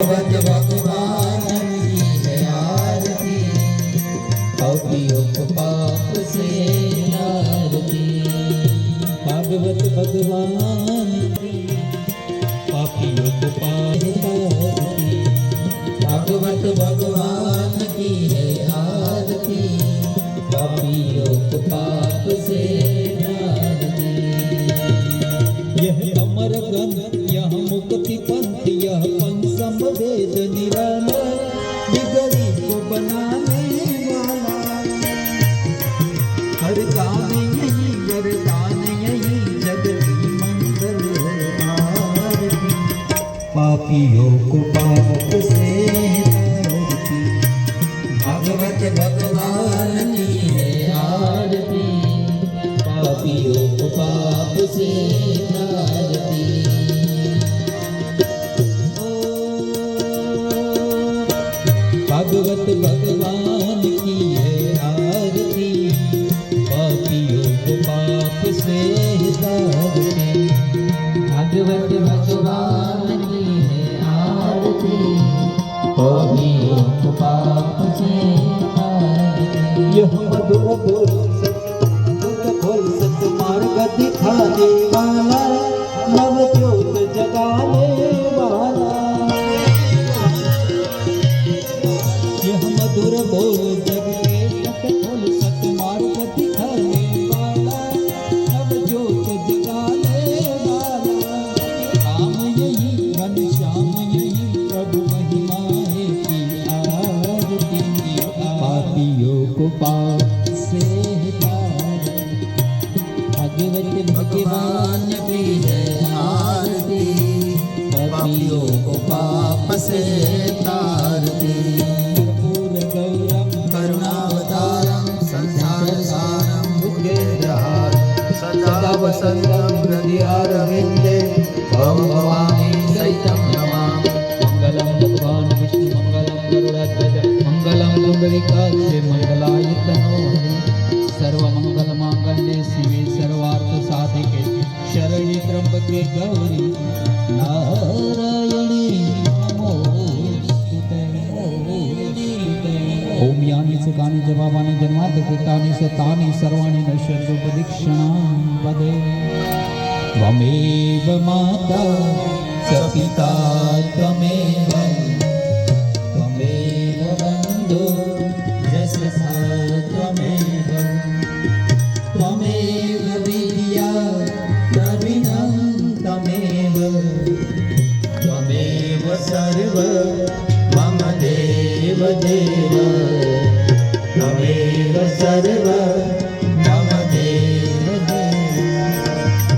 भगवत भगवान की है आरती, पापियों को पाप से तारती। भागवत भगवान की पापियों को पाप तारती, भागवत भगवान की है आरती, पापियों को पाप से तारती। यह अमर ग्रंथ, यह मुक्ति पंथ, यह पंचम वेद निराला, बिगड़ी को बनाने वाला। हर काम यही वरदान यही, जग की मंगल आरती, पापियों को पाप से तारती। भागवत भगवान की है आरती, पापियों को पाप से तारती। भागवत भगवान की है आरती, पापियों को पाप से तारती। भागवत भगवान की है आरती, पापियों को पाप से तारती। यह मधुर बोल सत मार्ग दिखाने वाला, नव ज्योत जगाने वाला। यह मधुर बोल जग के सत खोल, सत मार्ग दिखाने वाला, नव ज्योत जगाने वाला। काम यही घनश्याम यही, प्रभु महिमाए की आरती, पापियों को पाप से भगवत भगवान की है आरती, पापियों को पाप से तारती। कर्पूर गौरम करुणावतारम, संसार सारम भुजगेन्द्रहारं, सदा वसन्तं हृदयारविन्दे, भवानी सहितं नमामि। मंगलं भगवान् विष्णु मंगलं गरुडध्वज, मंगलं पुंडरीकाक्ष मंगलायतनो हरि। सर्वमंगल मांगल्ये शिवे सर्वार्थ साधिके, शरण्ये त्र्यंबके गौरी नारायणी नमोस्तुते। ओम यानि च कानि च पापानि जन्माद्यकृतानि च तानि सर्वाणि नश्यन्तु प्रदक्षिणां पदे। त्वमेव माता च पिता त्वमेव, त्वमेव बन्धु यशसा त्वमेव, त्वमेव विद्या द्रविणं त्वमेव, त्वमेव सर्व मम देव देव, त्वमेव सर्व